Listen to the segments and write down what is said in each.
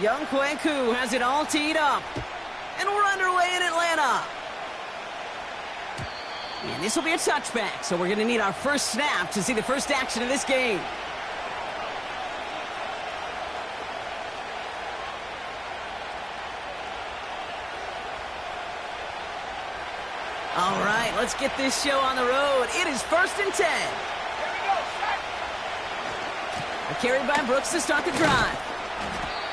Young Kweku has it all teed up. And we're underway in Atlanta. And this will be a touchback, so we're going to need our first snap to see the first action of this game. All right, let's get this show on the road. It is 1st and 10. A carry by Brooks to start the drive.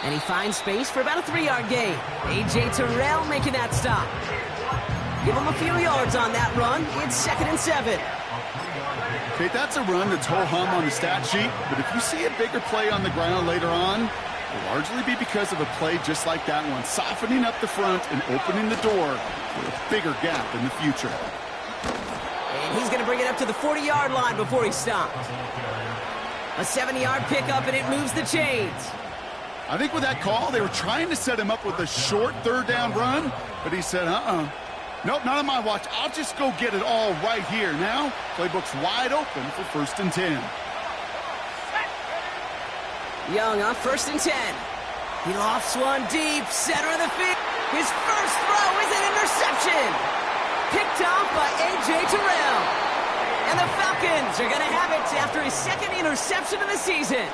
And he finds space for about a 3-yard gain. A.J. Terrell making that stop. Give him a few yards on that run. It's 2nd and 7. Okay, that's a run that's ho-hum on the stat sheet, but if you see a bigger play on the ground later on, it'll largely be because of a play just like that one, softening up the front and opening the door for a bigger gap in the future. And he's going to bring it up to the 40-yard line before he stops. A 70-yard pickup, and it moves the chains. I think with that call, they were trying to set him up with a short 3rd down run, but he said, nope, not on my watch. I'll just go get it all right here. Now, playbook's wide open for 1st and 10. Young on 1st and 10. He lofts one deep, center of the field. His first throw is an interception. Picked off by A.J. Terrell. And the Falcons are going to have it after his 2nd interception of the season.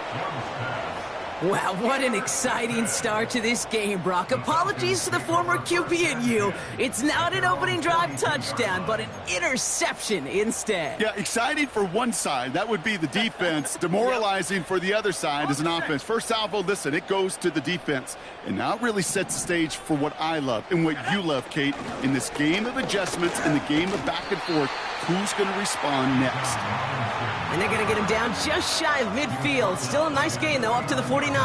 Wow, what an exciting start to this game, Brock. Apologies to the former QB and you. It's not an opening drive touchdown, but an interception instead. Yeah, exciting for one side. That would be the defense. Demoralizing for the other side as an offense. First salvo, listen, it goes to the defense. And now it really sets the stage for what I love and what you love, Kate, in this game of adjustments, in the game of back and forth. Who's going to respond next? And they're going to get him down just shy of midfield. Still a nice gain, though, up to the 49.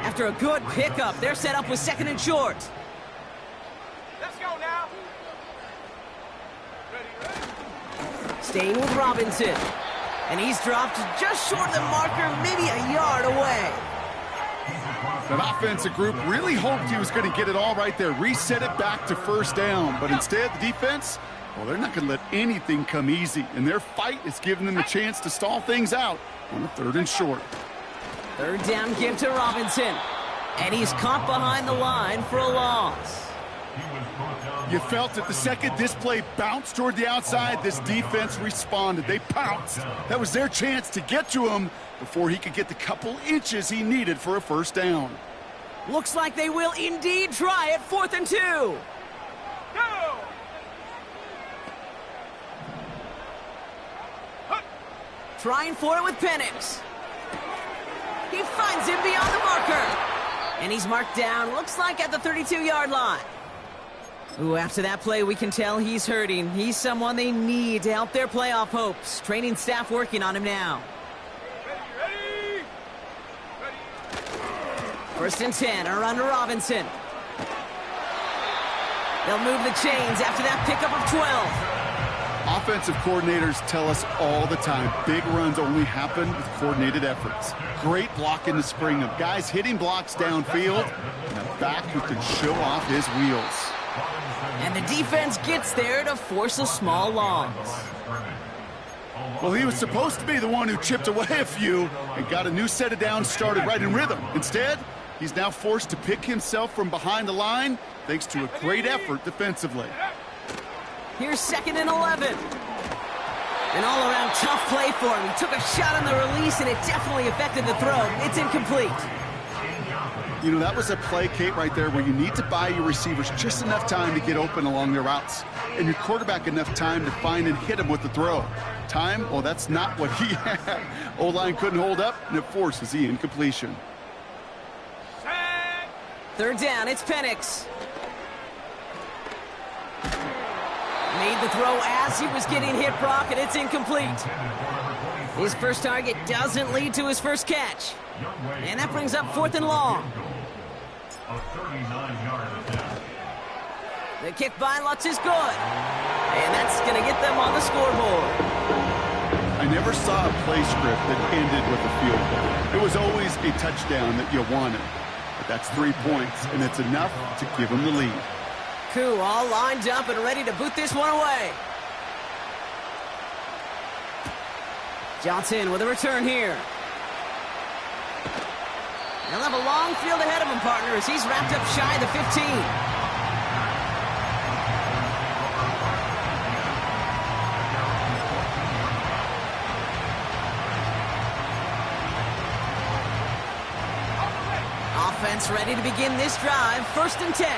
After a good pickup, they're set up with 2nd and short. Let's go now. Ready. Staying with Robinson. And he's dropped just short of the marker, maybe a yard away. That offensive group really hoped he was going to get it all right there, reset it back to 1st down. But instead, the defense, well, they're not going to let anything come easy. And their fight is giving them a chance to stall things out on a 3rd and short. 3rd down give to Robinson. And he's caught behind the line for a loss. You felt it the second this play bounced toward the outside, this defense responded. They pounced. That was their chance to get to him before he could get the couple inches he needed for a 1st down. Looks like they will indeed try it. 4th and 2. Go! Trying for it with Penix. He finds him beyond the marker. And he's marked down, looks like at the 32-yard line. Ooh, after that play, we can tell he's hurting. He's someone they need to help their playoff hopes. Training staff working on him now. Ready. 1st and 10, a run to Robinson. They'll move the chains after that pickup of 12. Offensive coordinators tell us all the time, big runs only happen with coordinated efforts. Great block in the spring of guys hitting blocks downfield, and a back who can show off his wheels. And the defense gets there to force a small loss. Well, he was supposed to be the one who chipped away a few and got a new set of downs started right in rhythm. Instead, he's now forced to pick himself from behind the line thanks to a great effort defensively. Here's 2nd and 11. An all-around tough play for him. He took a shot on the release, and it definitely affected the throw. It's incomplete. You know, that was a play, Kate, right there where you need to buy your receivers just enough time to get open along their routes, and your quarterback enough time to find and hit him with the throw. Time, well, that's not what he had. O-line couldn't hold up, and it forces the incompletion. 3rd down, it's Penix. Made the throw as he was getting hit, Brock, and it's incomplete. His first target doesn't lead to his first catch. And that brings up 4th and long. The kick by Lutz is good. And that's going to get them on the scoreboard. I never saw a play script that ended with a field goal. It was always a touchdown that you wanted. But that's 3 points, and it's enough to give them the lead. Koo all lined up and ready to boot this one away. Johnson with a return here. He'll have a long field ahead of him, partner, as he's wrapped up shy of the 15. Offense ready to begin this drive. 1st and 10.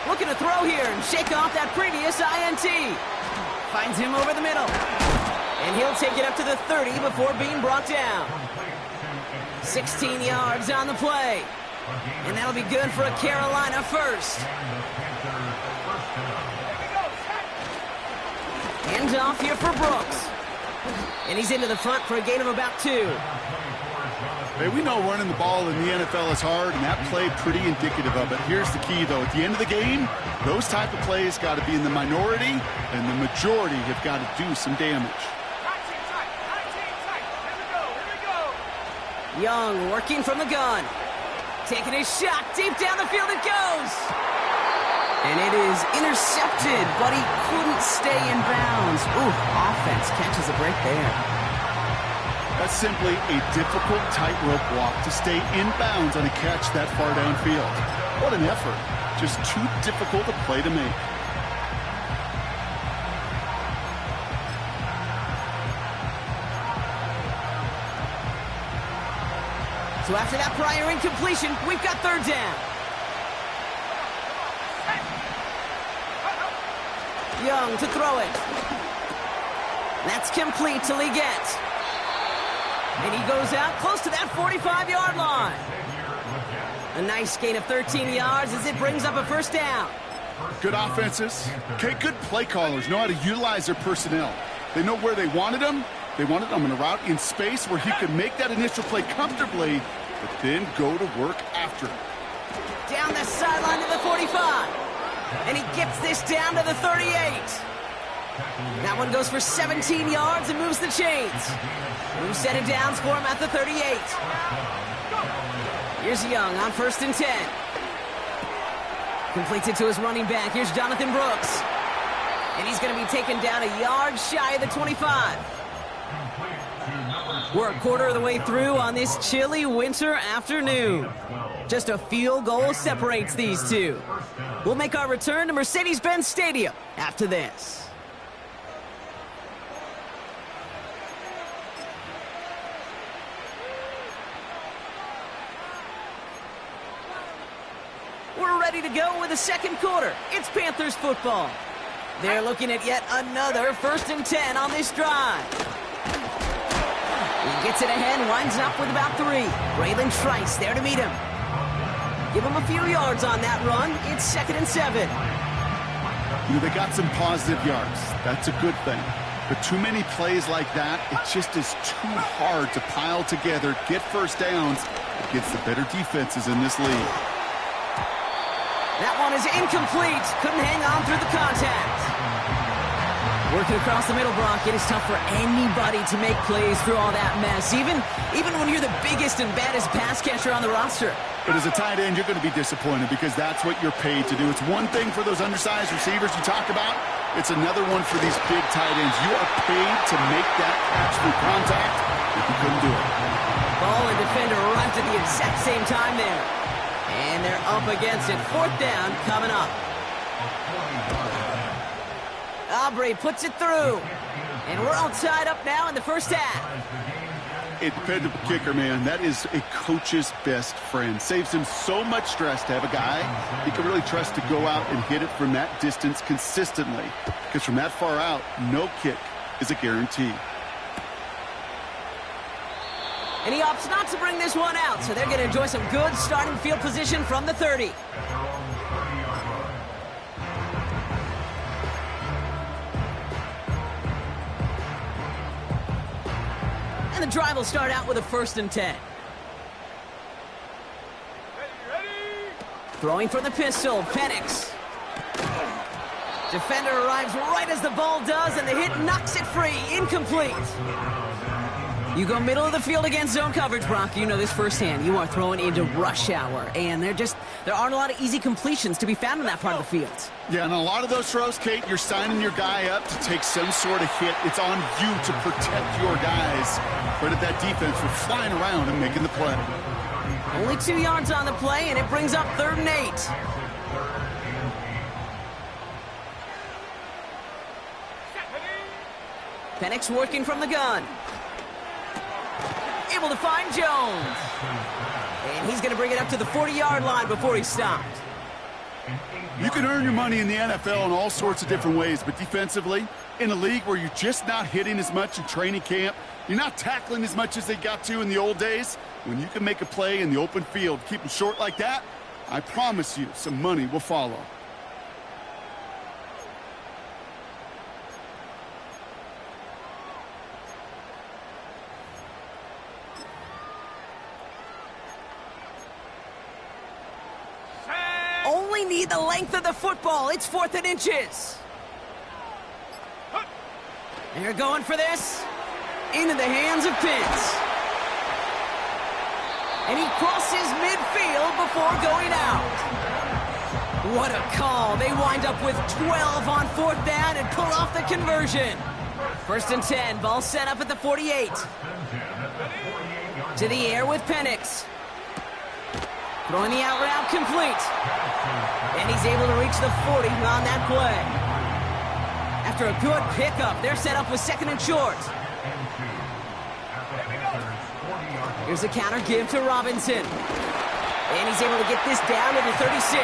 Looking to throw here and shake off that previous INT. Finds him over the middle. And he'll take it up to the 30 before being brought down. 16 yards on the play. And that'll be good for a Carolina first. Hands off here for Brooks. And he's into the front for a gain of about 2. Hey, we know running the ball in the NFL is hard, and that play pretty indicative of it. Here's the key, though. At the end of the game, those type of plays got to be in the minority, and the majority have got to do some damage. 19 tight. Here we go. Young working from the gun. Taking his shot. Deep down the field it goes. And it is intercepted, but he couldn't stay in bounds. Ooh, offense catches a break there. That's simply a difficult tightrope walk to stay in bounds on a catch that far downfield. What an effort. Just too difficult a play to make. So after that prior incompletion, we've got 3rd down. Young to throw it. That's complete till he gets. And he goes out close to that 45-yard line. A nice gain of 13 yards as it brings up a 1st down. Good offenses. Okay, good play callers know how to utilize their personnel. They know where they wanted them. They wanted them in a route in space where he could make that initial play comfortably, but then go to work after it. Down the sideline to the 45. And he gets this down to the 38. That one goes for 17 yards and moves the chains. New set of downs for him at the 38. Here's Young on 1st and 10. Completes it to his running back. Here's Jonathan Brooks. And he's going to be taken down a yard shy of the 25. We're a quarter of the way through on this chilly winter afternoon. Just a field goal separates these two. We'll make our return to Mercedes-Benz Stadium after this. We're ready to go with the 2nd quarter. It's Panthers football. They're looking at yet another 1st and 10 on this drive. He gets it ahead, winds up with about 3. Braylon Trice there to meet him. Give him a few yards on that run. It's 2nd and 7. You know, they got some positive yards. That's a good thing. But too many plays like that, it just is too hard to pile together, get 1st downs against the better defenses in this league. That one is incomplete. Couldn't hang on through the contact. Working across the middle, Brock. It is tough for anybody to make plays through all that mess, even when you're the biggest and baddest pass catcher on the roster. But as a tight end, you're going to be disappointed because that's what you're paid to do. It's one thing for those undersized receivers you talk about. It's another one for these big tight ends. You are paid to make that catch through contact if you couldn't do it. Ball and defender arrived at the exact same time there. And they're up against it. 4th down coming up. Aubrey puts it through. And we're all tied up now in the 1st half. A dependable kicker, man. That is a coach's best friend. Saves him so much stress to have a guy he can really trust to go out and hit it from that distance consistently. Because from that far out, no kick is a guarantee. And he opts not to bring this one out, so they're going to enjoy some good starting field position from the 30. And the drive will start out with a 1st and 10. Ready. Throwing from the pistol, Penix. Defender arrives right as the ball does, and the hit knocks it free. Incomplete. You go middle of the field against zone coverage, Brock. You know this firsthand. You are throwing into rush hour, and there aren't a lot of easy completions to be found in that part of the field. Yeah, and a lot of those throws, Kate, you're signing your guy up to take some sort of hit. It's on you to protect your guys. Credit that defense for flying around and making the play. Only 2 yards on the play, and it brings up 3rd and 8. Penix working from the gun. Able to find Jones. And he's going to bring it up to the 40-yard line before he's stopped. You can earn your money in the NFL in all sorts of different ways, but defensively, in a league where you're just not hitting as much in training camp, you're not tackling as much as they got to in the old days, when you can make a play in the open field, keep them short like that, I promise you some money will follow. Only need the length of the football. It's 4th and inches. They're going for this. Into the hands of Pitts. And he crosses midfield before going out. What a call. They wind up with 12 on 4th down and pull off the conversion. 1st and 10. Ball set up at the 48. To the air with Penix. Throwing the out route complete. And he's able to reach the 40 on that play. After a good pickup, they're set up with 2nd and short. Here's a counter give to Robinson. And he's able to get this down to the 36.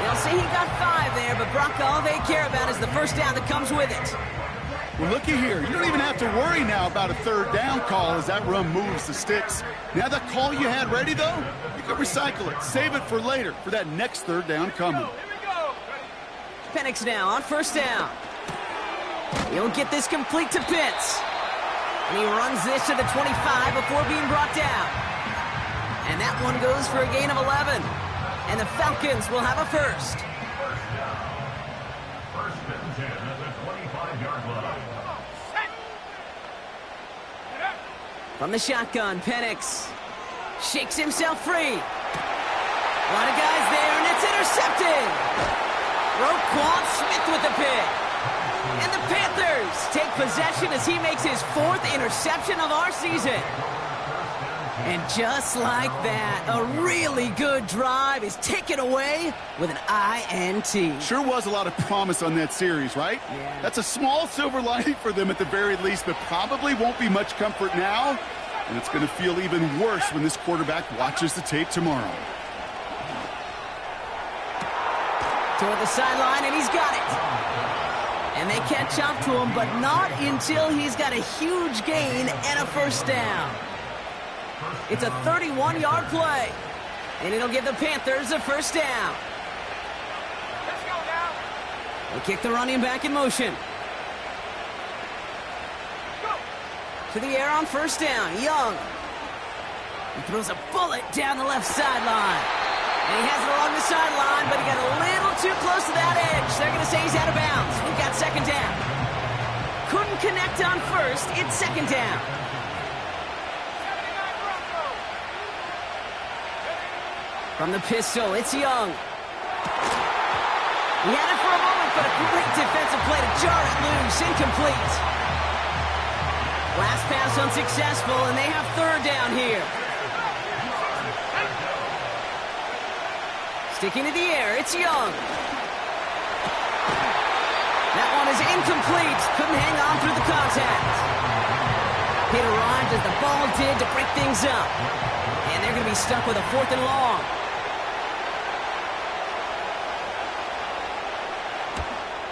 They'll say he got 5 there, but Brock, all they care about is the 1st down that comes with it. Well, looky here. You don't even have to worry now about a 3rd down call as that run moves the sticks. Now that call you had ready, though, you can recycle it. Save it for later, for that next 3rd down coming. Penix now on 1st down. He'll get this complete to Pitts. And he runs this to the 25 before being brought down. And that one goes for a gain of 11. And the Falcons will have a 1st. From the shotgun, Penix shakes himself free. A lot of guys there, and it's intercepted. Roquan Smith with the pick. And the Panthers take possession as he makes his 4th interception of our season. And just like that, a really good drive is taken away with an INT. Sure was a lot of promise on that series, right? Yeah. That's a small silver lining for them at the very least, but probably won't be much comfort now. And it's going to feel even worse when this quarterback watches the tape tomorrow. Toward the sideline, and he's got it. And they catch up to him, but not until he's got a huge gain and a 1st down. It's a 31-yard play, and it'll give the Panthers a 1st down. Let's go now. They kick the running back in motion. Go. To the air on 1st down, Young. He throws a bullet down the left sideline. And he has it along the sideline, but he got a little too close to that edge. They're going to say he's out of bounds. We've got 2nd down. Couldn't connect on 1st. It's 2nd down. From the pistol, it's Young. He had it for a moment, but a great defensive play to jar it loose. Incomplete. Last pass unsuccessful, and they have 3rd down here. Sticking to the air, it's Young. That one is incomplete. Couldn't hang on through the contact. It arrived as the ball did to break things up. And they're going to be stuck with a 4th and long.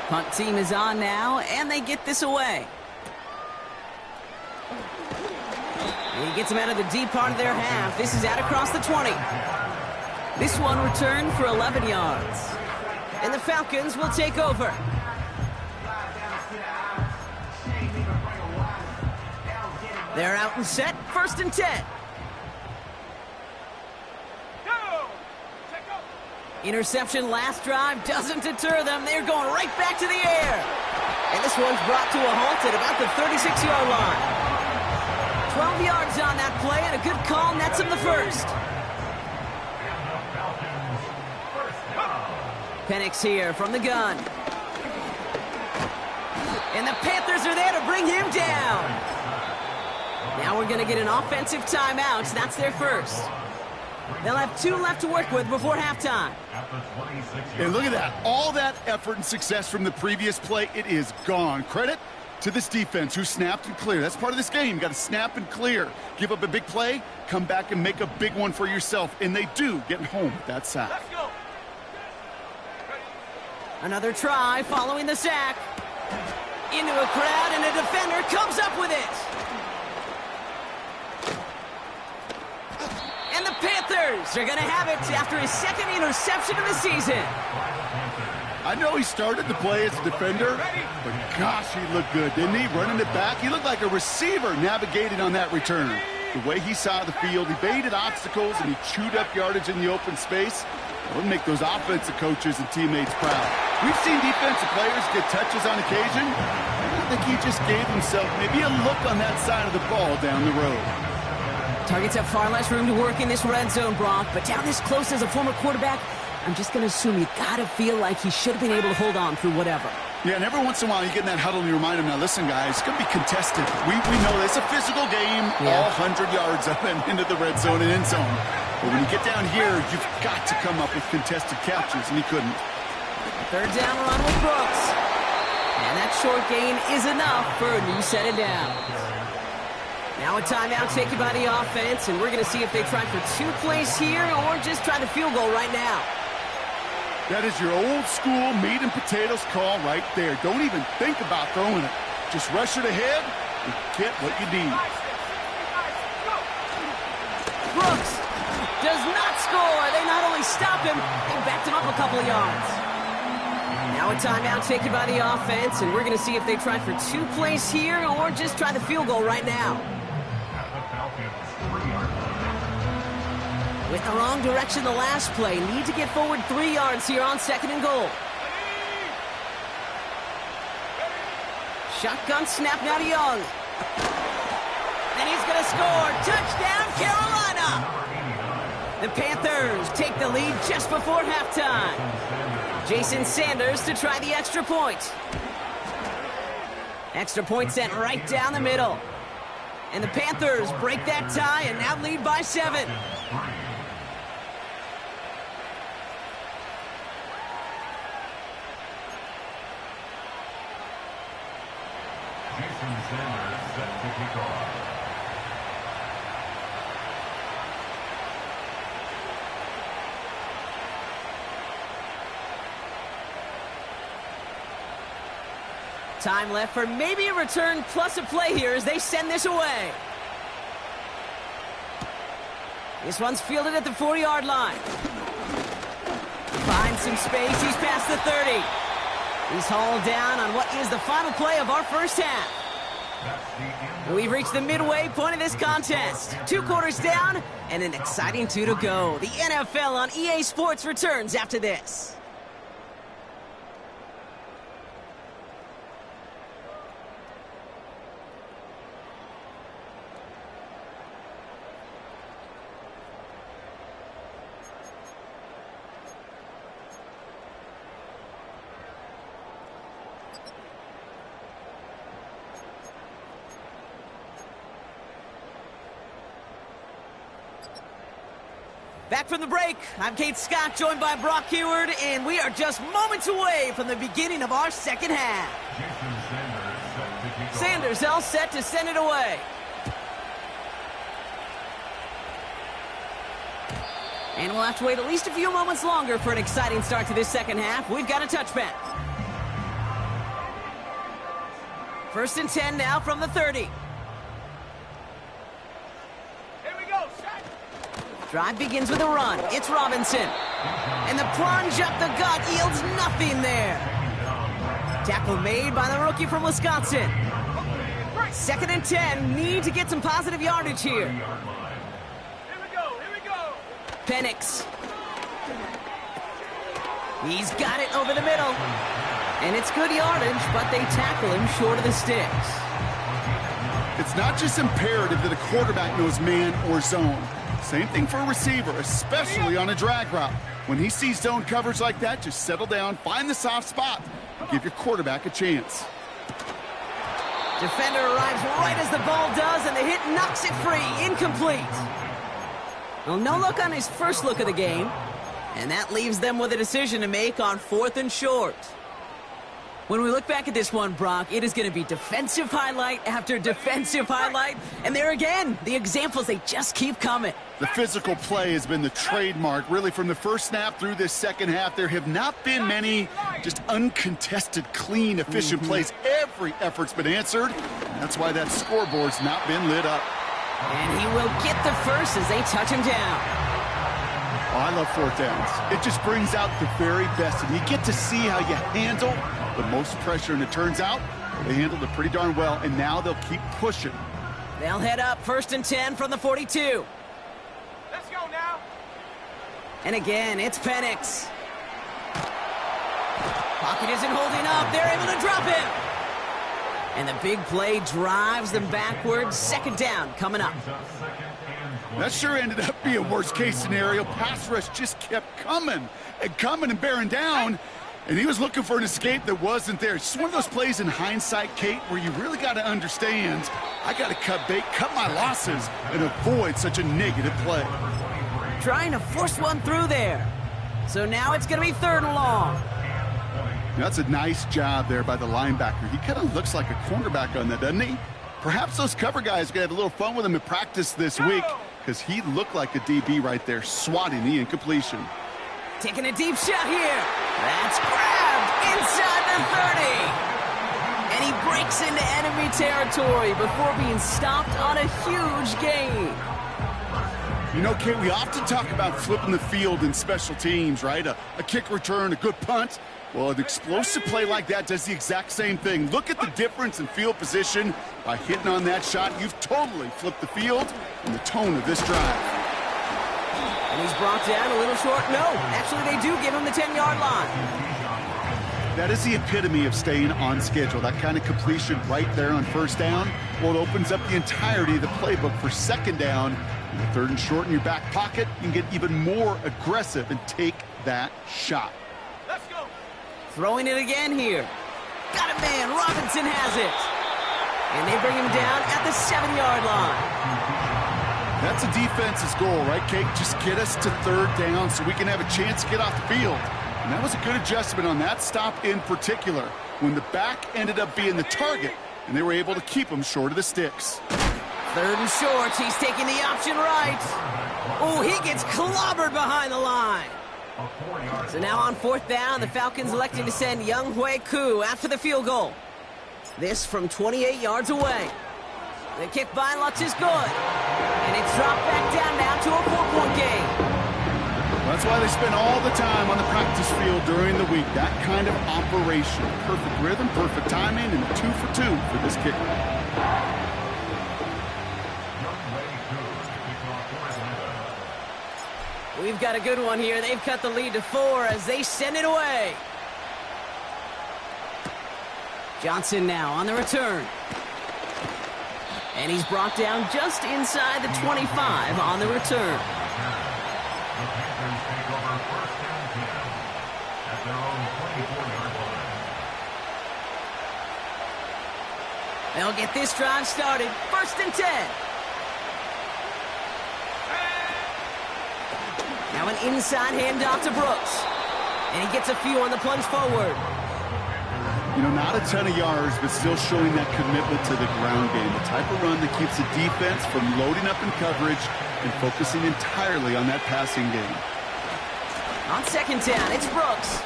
Punt team is on now, and they get this away. He gets them out of the deep part of their half. This is out across the 20. This one returned for 11 yards. And the Falcons will take over. They're out and set. 1st and 10. Interception last drive doesn't deter them. They're going right back to the air. And this one's brought to a halt at about the 36-yard line. 12 yards on that play, and a good call nets him the first. Penix here from the gun. And the Panthers are there to bring him down. Now we're going to get an offensive timeout. That's their first. They'll have 2 left to work with before halftime. And look at that. All that effort and success from the previous play, it is gone. Credit to this defense who snapped and cleared. That's part of this game. You got to snap and clear. Give up a big play, come back and make a big one for yourself. And they do, getting home with that sack. Let's go. Another try following the sack. Into a crowd, and a defender comes up with it. And the Panthers are going to have it after his second interception of the season. I know he started the play as a defender, but gosh, he looked good, didn't he? Running it back, he looked like a receiver navigating on that return. The way he saw the field, he baited obstacles, and he chewed up yardage in the open space. It would make those offensive coaches and teammates proud. We've seen defensive players get touches on occasion. I think he just gave himself maybe a look on that side of the ball down the road. Targets have far less room to work in this red zone, Brock, but down this close as a former quarterback, I'm just going to assume you got to feel like he should have been able to hold on through whatever. Yeah, and every once in a while you get in that huddle and you remind him, now listen, guys, it's going to be contested. We know this. It's a physical game, all 100 yards up and into the red zone and end zone. But when you get down here, you've got to come up with contested captures, and he couldn't. Third down run with Brooks. And that short gain is enough for a new set of downs. Now a timeout taken by the offense, and we're going to see if they try for 2 plays here or just try the field goal right now. That is your old school meat and potatoes call right there. Don't even think about throwing it. Just rush it ahead and get what you need. Brooks does not score. They not only stopped him, they backed him up a couple of yards. Now a timeout taken by the offense, and we're going to see if they try for 2 plays here or just try the field goal right now. With the wrong direction the last play, need to get forward 3 yards here on 2nd and goal. Shotgun snap now to Young. And he's going to score. Touchdown, Carolina! The Panthers take the lead just before halftime. Jason Sanders to try the extra point. Extra point sent right down the middle. And the Panthers break that tie and now lead by 7. Jason Sanders set to kick off. Time left for maybe a return plus a play here as they send this away. This one's fielded at the 40-yard line. Finds some space. He's past the 30. He's hauled down on what is the final play of our first half. We've reached the midway point of this contest. 2 quarters down and an exciting 2 to go. The NFL on EA Sports returns after this. Back from the break, I'm Kate Scott, joined by Brock Heward, and we are just moments away from the beginning of our second half. Sanders all set to send it away. And we'll have to wait at least a few moments longer for an exciting start to this second half. We've got a touchback. 1st and 10 now from the 30. Drive begins with a run. It's Robinson. And the plunge up the gut yields nothing there. Tackle made by the rookie from Wisconsin. 2nd and 10. Need to get some positive yardage here. Here we go. Penix. He's got it over the middle. And it's good yardage, but they tackle him short of the sticks. It's not just imperative that a quarterback knows man or zone. Same thing for a receiver, especially on a drag route. When he sees zone coverage like that, just settle down, find the soft spot, and give your quarterback a chance. Defender arrives right as the ball does, and the hit knocks it free. Incomplete. Well, no look on his first look of the game, and that leaves them with a decision to make on 4th and short. When we look back at this one, Brock, it is going to be defensive highlight after defensive highlight. And there again, the examples, they just keep coming. The physical play has been the trademark. Really, from the first snap through this second half, there have not been many just uncontested, clean, efficient plays. Every effort's been answered. That's why that scoreboard's not been lit up. And he will get the first as they touch him down. Oh, I love 4th downs. It just brings out the very best. And you get to see how you handle the most pressure, and it turns out they handled it pretty darn well, and now they'll keep pushing. They'll head up 1st and 10 from the 42. Let's go now. And again, it's Penix. Pocket isn't holding up. They're able to drop him. And the big play drives them backwards. 2nd down coming up. That sure ended up being worst-case scenario. Pass rush just kept coming and bearing down. And he was looking for an escape that wasn't there. It's just one of those plays in hindsight, Kate, where you really got to understand, I got to cut bait, cut my losses, and avoid such a negative play. Trying to force one through there. So now it's going to be 3rd and long. That's a nice job there by the linebacker. He kind of looks like a cornerback on that, doesn't he? Perhaps those cover guys are going to have a little fun with him in practice this week, because he looked like a DB right there, swatting the incompletion. Taking a deep shot here. That's grabbed inside the 30. And he breaks into enemy territory before being stopped on a huge gain. You know, Kate, we often talk about flipping the field in special teams, right? A kick return, a good punt. Well, an explosive play like that does the exact same thing. Look at the difference in field position. By hitting on that shot, you've totally flipped the field and the tone of this drive. And he's brought down a little short. No, actually they do give him the 10-yard line. That is the epitome of staying on schedule. That kind of completion right there on 1st down. Well, it opens up the entirety of the playbook for 2nd down. And 3rd and short in your back pocket, you can get even more aggressive and take that shot. Let's go. Throwing it again here. Got it, man. Robinson has it. And they bring him down at the 7-yard line. That's a defense's goal, right, Kate? Just get us to 3rd down so we can have a chance to get off the field. And that was a good adjustment on that stop in particular, when the back ended up being the target, and they were able to keep him short of the sticks. 3rd and short. He's taking the option right. Oh, he gets clobbered behind the line. So now on 4th down, the Falcons electing to send Young Hui Koo after the field goal. This from 28 yards away. The kick by Lutz is good. And it's dropped back down now to a 4-point game. That's why they spend all the time on the practice field during the week. That kind of operation. Perfect rhythm, perfect timing, and 2 for 2 for this kicker. We've got a good one here. They've cut the lead to 4 as they send it away. Johnson now on the return. And he's brought down just inside the 25 on the return. They'll get this drive started. 1st and 10. Now an inside handoff to Brooks. And he gets a few on the plunge forward. You know, not a ton of yards, but still showing that commitment to the ground game. The type of run that keeps the defense from loading up in coverage and focusing entirely on that passing game. On 2nd down, it's Brooks.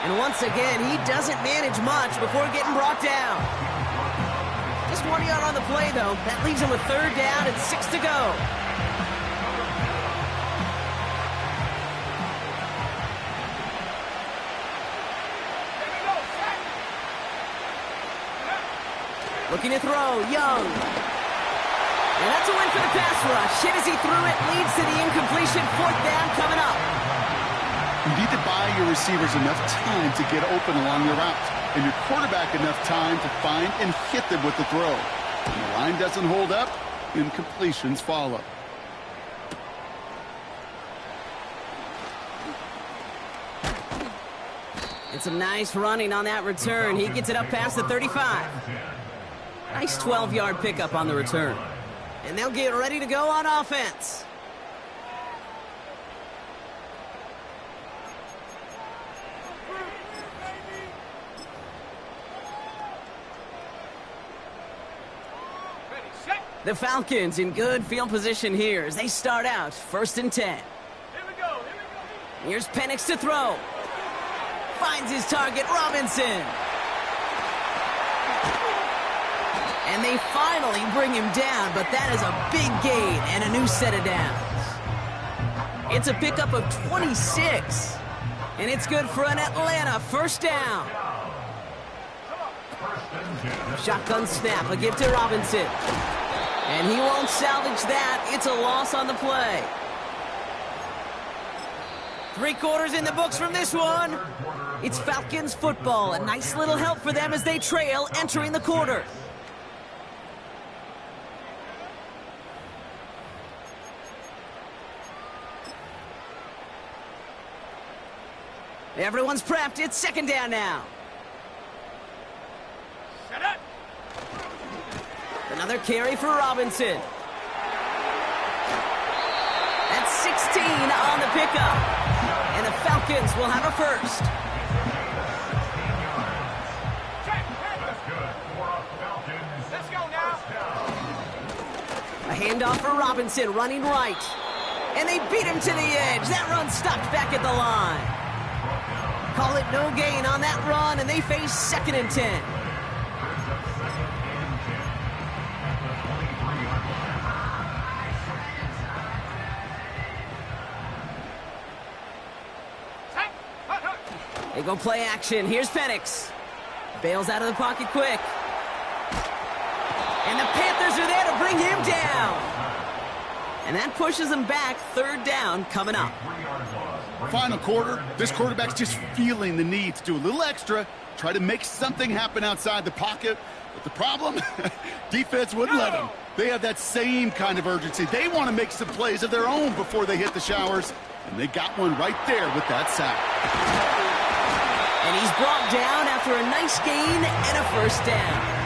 And once again, he doesn't manage much before getting brought down. Just 1 yard on the play, though. That leaves him with 3rd down and 6 to go. Looking to throw, Young. And that's a win for the pass rush. Hit as he threw it, leads to the incompletion. 4th down coming up. You need to buy your receivers enough time to get open along your route, and your quarterback enough time to find and hit them with the throw. And the line doesn't hold up. Incompletions follow. And some nice running on that return. He gets it up past the 35. Nice 12-yard pickup on the return. And they'll get ready to go on offense. The Falcons in good field position here as they start out 1st and 10. Here we go. Here's Penix to throw. Finds his target, Robinson. And they finally bring him down, but that is a big gain and a new set of downs. It's a pickup of 26. And it's good for an Atlanta 1st down. Shotgun snap, a give to Robinson. And he won't salvage that. It's a loss on the play. 3 quarters in the books from this one. It's Falcons football. A nice little help for them as they trail entering the quarter. Everyone's prepped. It's 2nd down now. Set up. Another carry for Robinson. That's 16 on the pickup. And the Falcons will have a 1st. Let's go now. A handoff for Robinson, running right. And they beat him to the edge. That run stopped back at the line. Call it no gain on that run, and they face 2nd and 10. They go play action. Here's Penix. Bails out of the pocket quick. And the Panthers are there to bring him down. And that pushes them back. 3rd down coming up. Final quarter, this quarterback's just feeling the need to do a little extra, try to make something happen outside the pocket. But the problem, defense wouldn't let them. They have that same kind of urgency. They want to make some plays of their own before they hit the showers. And they got one right there with that sack. And he's brought down after a nice gain and a 1st down.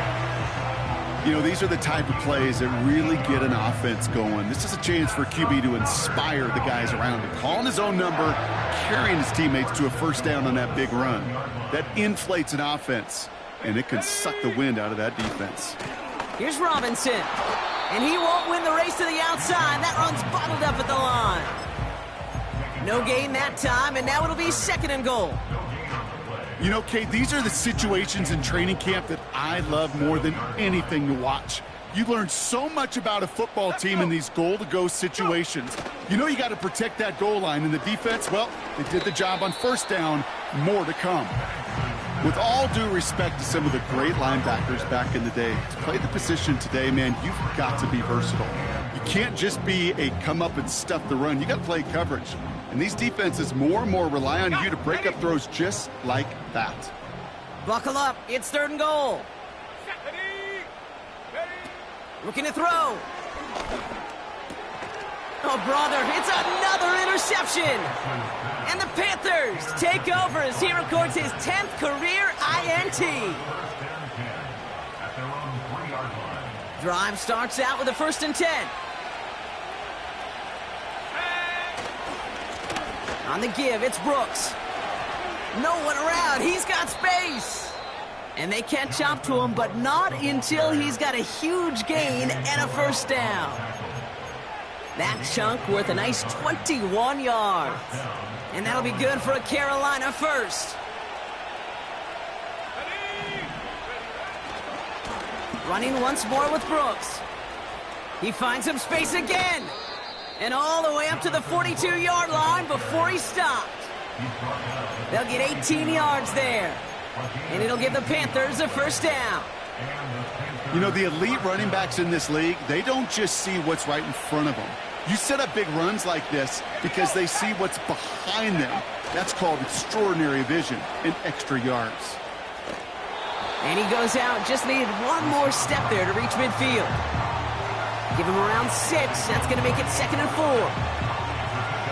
You know, these are the type of plays that really get an offense going. This is a chance for QB to inspire the guys around him. Calling his own number, carrying his teammates to a 1st down on that big run. That inflates an offense, and it can suck the wind out of that defense. Here's Robinson. And he won't win the race to the outside. That run's bottled up at the line. No gain that time, and now it'll be 2nd and goal. You know, Kate, these are the situations in training camp that I love more than anything to watch. You learn so much about a football team in these goal-to-go situations. You know you got to protect that goal line, and the defense, well, they did the job on 1st down. More to come. With all due respect to some of the great linebackers back in the day, to play the position today, man, you've got to be versatile. You can't just be a come up and stuff the run. You got to play coverage. And these defenses more and more rely on you to break up throws just like that. Buckle up. It's 3rd and goal. Looking to throw. Oh, brother, it's another interception. And the Panthers take over as he records his 10th career INT. Drive starts out with a 1st and 10. On the give, it's Brooks. No one around. He's got space. And they catch up to him, but not until he's got a huge gain and a 1st down. That chunk worth a nice 21 yards. And that'll be good for a Carolina 1st. Running once more with Brooks. He finds some space again. And all the way up to the 42-yard line before he stopped. They'll get 18 yards there. And it'll give the Panthers a 1st down. You know, the elite running backs in this league, they don't just see what's right in front of them. You set up big runs like this because they see what's behind them. That's called extraordinary vision and extra yards. And he goes out. Just needed one more step there to reach midfield. Give him around 6. That's going to make it 2nd and 4.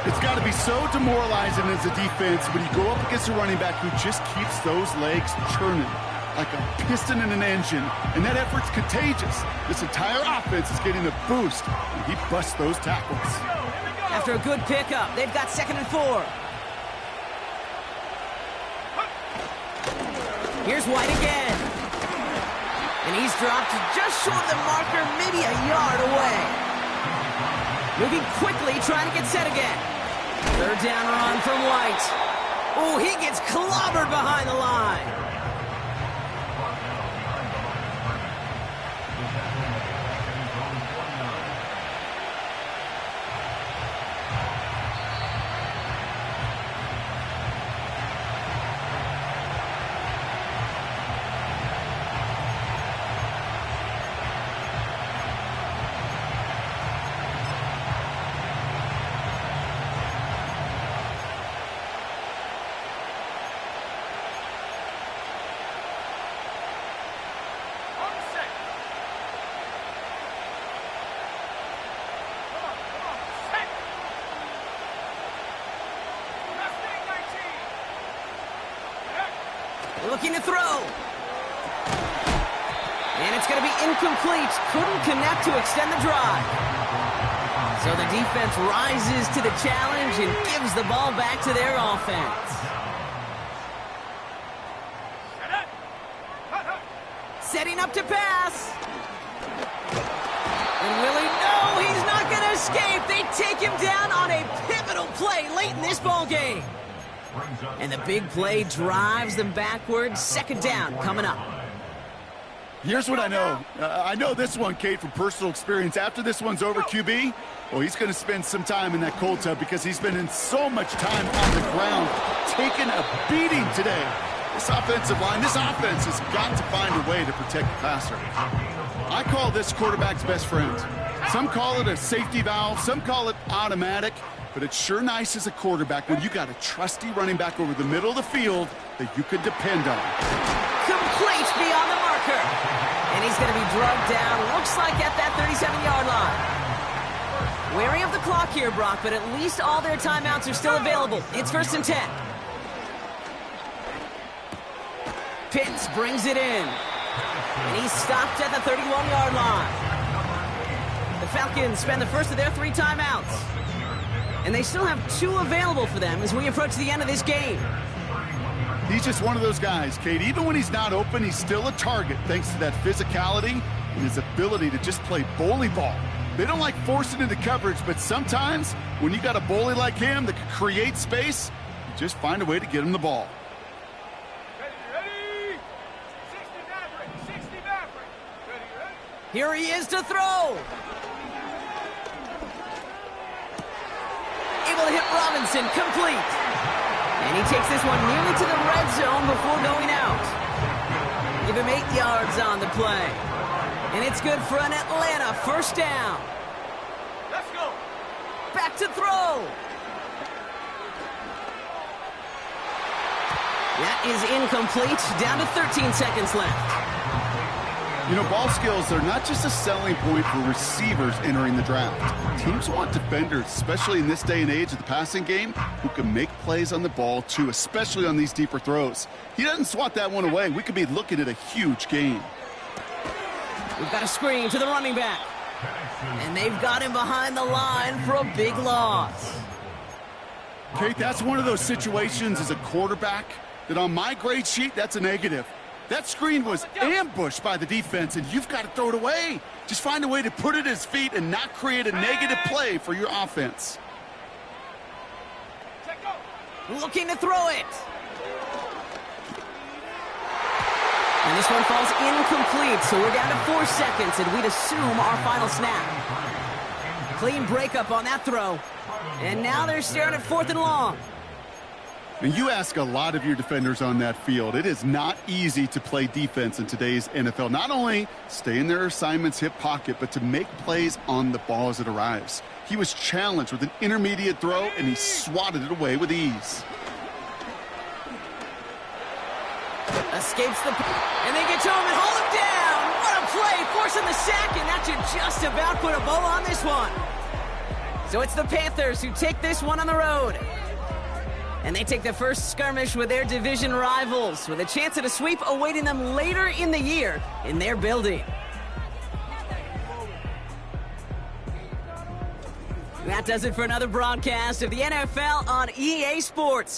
It's got to be so demoralizing as a defense when you go up against a running back who just keeps those legs churning like a piston in an engine, and that effort's contagious. This entire offense is getting a boost, and he busts those tackles. After a good pickup, they've got 2nd and 4. Here's White again. And he's dropped just short of the marker, maybe a yard away. Moving quickly, trying to get set again. 3rd down run from White. Oh, he gets clobbered behind the line. Looking to throw. And it's going to be incomplete. Couldn't connect to extend the drive. So the defense rises to the challenge and gives the ball back to their offense. Setting up to pass. And will he? No, he's not going to escape. They take him down on a pivotal play late in this ball game. And the big play drives them backwards. 2nd down coming up. Here's what I know. I know this one, Kate, from personal experience. After this one's over, QB, well, he's going to spend some time in that cold tub because he's been in so much time on the ground, taking a beating today. This offensive line, this offense has got to find a way to protect the passer. I call this quarterback's best friend. Some call it a safety valve, some call it automatic. But it's sure nice as a quarterback when you got a trusty running back over the middle of the field that you could depend on. Complete beyond the marker. And he's going to be drugged down, looks like at that 37-yard line. Wary of the clock here, Brock, but at least all their timeouts are still available. It's 1st and 10. Pitts brings it in. And he's stopped at the 31-yard line. The Falcons spend the first of their 3 timeouts. And they still have 2 available for them as we approach the end of this game. He's just one of those guys, Kate. Even when he's not open, he's still a target thanks to that physicality and his ability to just play bully ball. They don't like forcing into coverage, but sometimes when you got a bully like him that can create space, you just find a way to get him the ball. Ready? 60 Maverick. Ready? Here he is to throw. Able to hit Robinson, complete. And he takes this one nearly to the red zone before going out. Give him 8 yards on the play. And it's good for an Atlanta 1st down. Let's go. Back to throw. That is incomplete. Down to 13 seconds left. You know, ball skills are not just a selling point for receivers entering the draft. Teams want defenders, especially in this day and age of the passing game, who can make plays on the ball, too, especially on these deeper throws. He doesn't swat that one away. We could be looking at a huge game. We've got a screen to the running back. And they've got him behind the line for a big loss. Kate, that's one of those situations as a quarterback that on my grade sheet, that's a negative. That screen was ambushed by the defense, and you've got to throw it away. Just find a way to put it at his feet and not create a negative play for your offense. Looking to throw it. And this one falls incomplete, so we're down to 4 seconds, and we'd assume our final snap. Clean breakup on that throw. And now they're staring at 4th and long. And you ask a lot of your defenders on that field. It is not easy to play defense in today's NFL. Not only stay in their assignment's hip pocket, but to make plays on the ball as it arrives. He was challenged with an intermediate throw, and he swatted it away with ease. Escapes the... And they get to him and hold him down. What a play, forcing the sack, and that should just about put a bow on this one. So it's the Panthers who take this one on the road. And they take the first skirmish with their division rivals, with a chance at a sweep awaiting them later in the year in their building. That does it for another broadcast of the NFL on EA Sports.